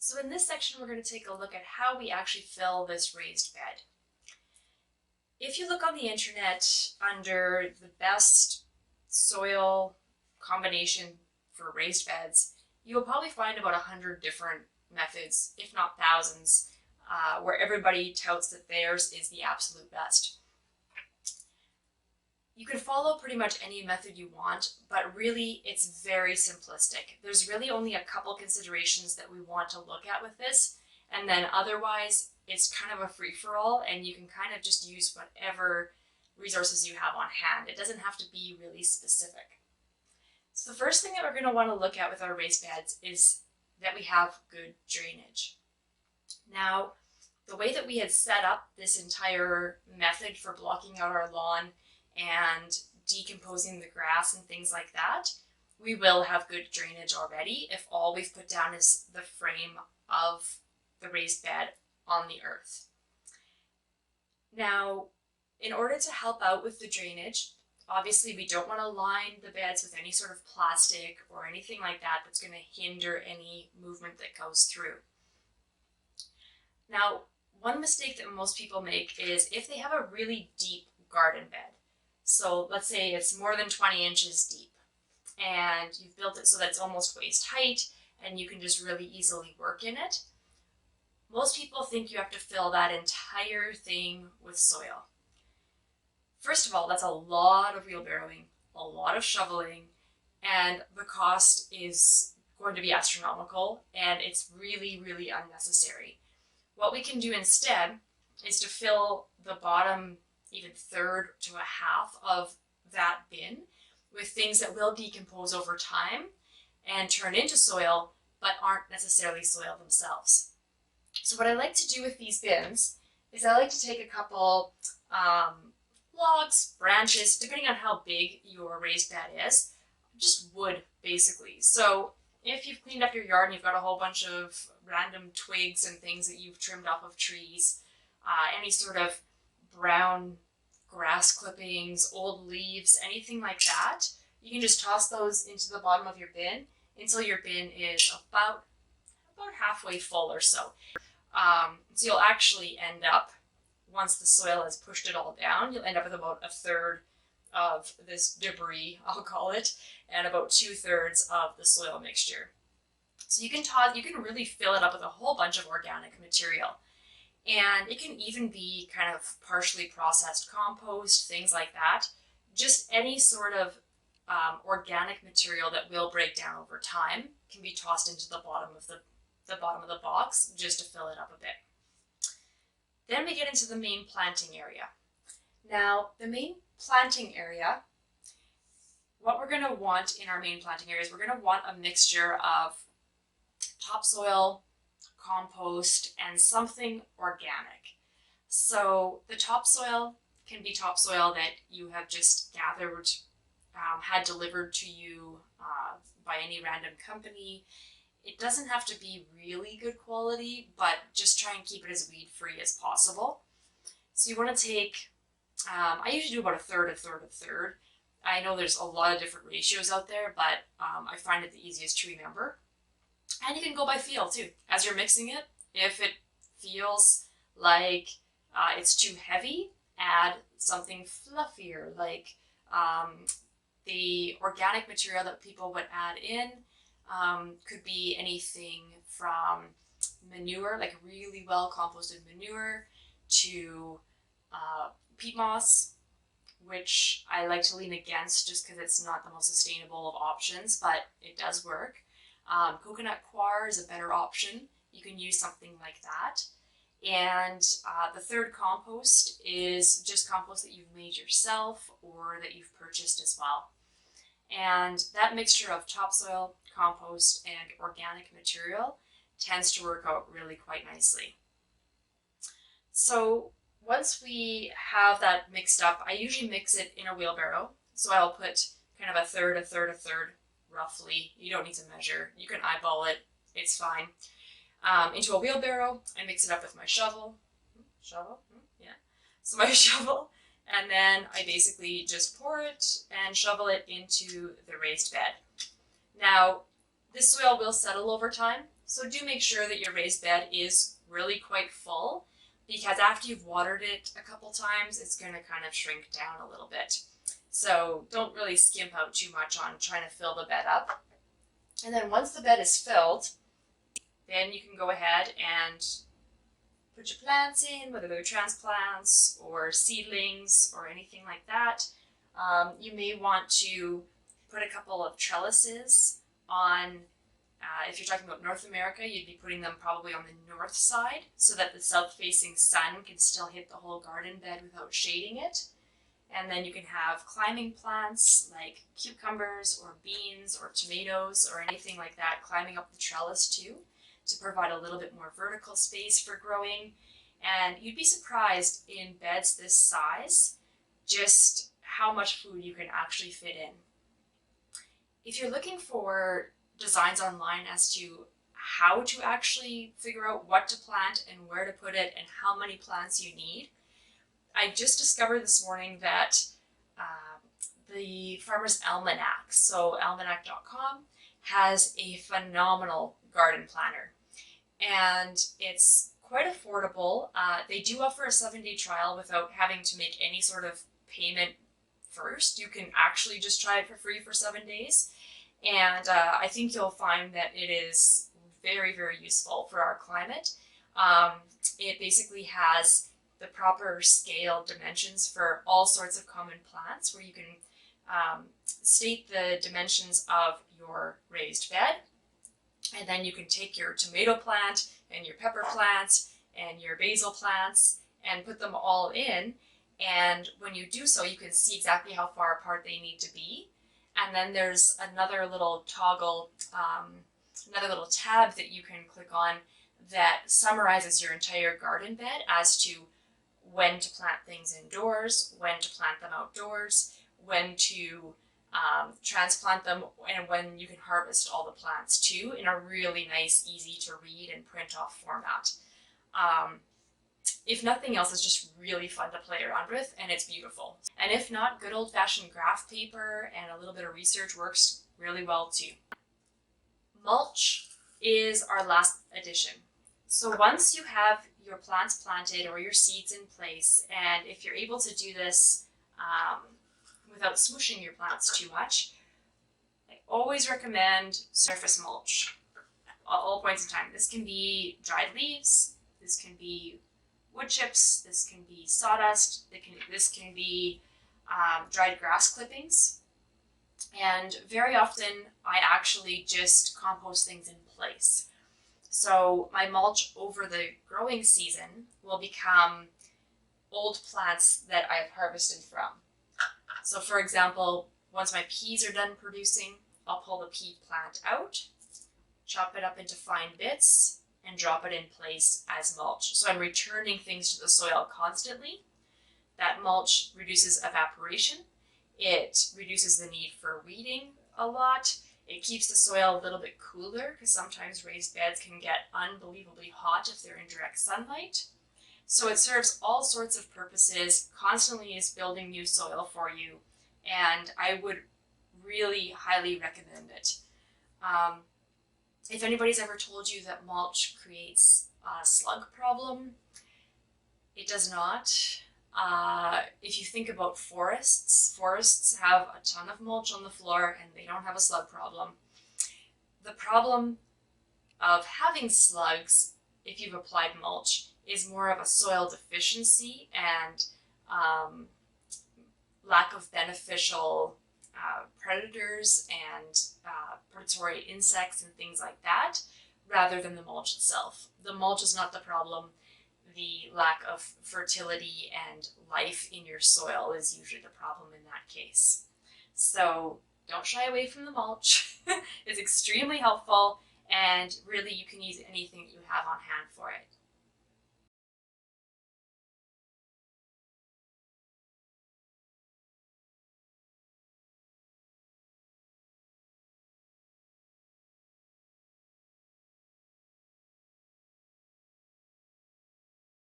So in this section, we're going to take a look at how we actually fill this raised bed. If you look on the internet under the best soil combination for raised beds, you'll probably find about 100 different methods, if not thousands, where everybody touts that theirs is the absolute best. You can follow pretty much any method you want, but really it's very simplistic. There's really only a couple considerations that we want to look at with this, and then otherwise it's kind of a free-for-all, and you can kind of just use whatever resources you have on hand. It doesn't have to be really specific. So the first thing that we're going to want to look at with our raised beds is that we have good drainage. Now, the way that we had set up this entire method for blocking out our lawn and decomposing the grass and things like that, we will have good drainage already if all we've put down is the frame of the raised bed on the earth. Now, in order to help out with the drainage, obviously we don't want to line the beds with any sort of plastic or anything like that that's going to hinder any movement that goes through. Now, one mistake that most people make is if they have a really deep garden bed. So let's say it's more than 20 inches deep and you've built it so that it's almost waist height and you can just really easily work in it. Most people think you have to fill that entire thing with soil. First of all, that's a lot of wheelbarrowing, a lot of shoveling, and the cost is going to be astronomical, and it's really, really unnecessary. What we can do instead is to fill the bottom even third to a half of that bin with things that will decompose over time and turn into soil, but aren't necessarily soil themselves. So what I like to do with these bins is I like to take a couple logs, branches, depending on how big your raised bed is, just wood basically. So if you've cleaned up your yard and you've got a whole bunch of random twigs and things that you've trimmed off of trees, any sort of brown grass clippings, old leaves, anything like that, you can just toss those into the bottom of your bin until your bin is about halfway full or so. So you'll actually end up, once the soil has pushed it all down, you'll end up with about a third of this debris, I'll call it, and about 2/3 of the soil mixture. So you can really fill it up with a whole bunch of organic material. And it can even be kind of partially processed compost, things like that. Just any sort of organic material that will break down over time can be tossed into the bottom of the box just to fill it up a bit. Then we get into the main planting area. Now, the main planting area, what we're going to want in our main planting area is we're going to want a mixture of topsoil, compost, and something organic. So the topsoil can be topsoil that you have just gathered, had delivered to you by any random company. It doesn't have to be really good quality, but just try and keep it as weed-free as possible. So you want to take, I usually do about a third. I know there's a lot of different ratios out there, but I find it the easiest to remember. And you can go by feel too. As you're mixing it, if it feels like it's too heavy, add something fluffier, like the organic material that people would add in could be anything from manure, like really well composted manure, to peat moss, which I like to lean against just because it's not the most sustainable of options, but it does work. Coconut coir is a better option. You can use something like that. And the third compost is just compost that you've made yourself or that you've purchased as well. And that mixture of topsoil, compost, and organic material tends to work out really quite nicely. So once we have that mixed up, I usually mix it in a wheelbarrow. So I'll put kind of a third, roughly. You don't need to measure. You can eyeball it. It's fine. Into a wheelbarrow. I mix it up with my shovel. Yeah. So my shovel. And then I basically just pour it and shovel it into the raised bed. Now, this soil will settle over time. So do make sure that your raised bed is really quite full, because after you've watered it a couple times, it's going to kind of shrink down a little bit. So don't really skimp out too much on trying to fill the bed up. And then once the bed is filled, then you can go ahead and put your plants in, whether they're transplants or seedlings or anything like that. You may want to put a couple of trellises on, if you're talking about North America, you'd be putting them probably on the north side so that the south-facing sun can still hit the whole garden bed without shading it. And then you can have climbing plants like cucumbers or beans or tomatoes or anything like that climbing up the trellis too, to provide a little bit more vertical space for growing. And you'd be surprised in beds this size just how much food you can actually fit in. If you're looking for designs online as to how to actually figure out what to plant and where to put it and how many plants you need, I just discovered this morning that the Farmer's Almanac, so almanac.com, has a phenomenal garden planner. And it's quite affordable. They do offer a 7-day trial without having to make any sort of payment first. You can actually just try it for free for 7 days. And I think you'll find that it is very, very useful for our climate. It basically has the proper scale dimensions for all sorts of common plants, where you can state the dimensions of your raised bed, and then you can take your tomato plant and your pepper plant and your basil plants and put them all in, and when you do so, you can see exactly how far apart they need to be. And then there's another little toggle, another little tab that you can click on that summarizes your entire garden bed as to when to plant things indoors, when to plant them outdoors, when to transplant them, and when you can harvest all the plants too, in a really nice, easy to read and print off format. If nothing else, it's just really fun to play around with, and it's beautiful. And if not, good old-fashioned graph paper and a little bit of research works really well too. Mulch is our last addition. So once you have your plants planted or your seeds in place, and if you're able to do this without smooshing your plants too much, I always recommend surface mulch at all points in time. This can be dried leaves, this can be wood chips, this can be sawdust, this can be dried grass clippings. And very often I actually just compost things in place. So my mulch over the growing season will become old plants that I have harvested from. So for example, once my peas are done producing, I'll pull the pea plant out, chop it up into fine bits, and drop it in place as mulch. So I'm returning things to the soil constantly. That mulch reduces evaporation. It reduces the need for weeding a lot. It keeps the soil a little bit cooler, because sometimes raised beds can get unbelievably hot if they're in direct sunlight. So it serves all sorts of purposes, constantly is building new soil for you, and I would really highly recommend it. If anybody's ever told you that mulch creates a slug problem, it does not. If you think about forests have a ton of mulch on the floor and they don't have a slug problem. The problem of having slugs, if you've applied mulch, is more of a soil deficiency and lack of beneficial predators and predatory insects and things like that, rather than the mulch itself. The mulch is not the problem. The lack of fertility and life in your soil is usually the problem in that case. So don't shy away from the mulch. It's extremely helpful, and really you can use anything that you have on hand for it.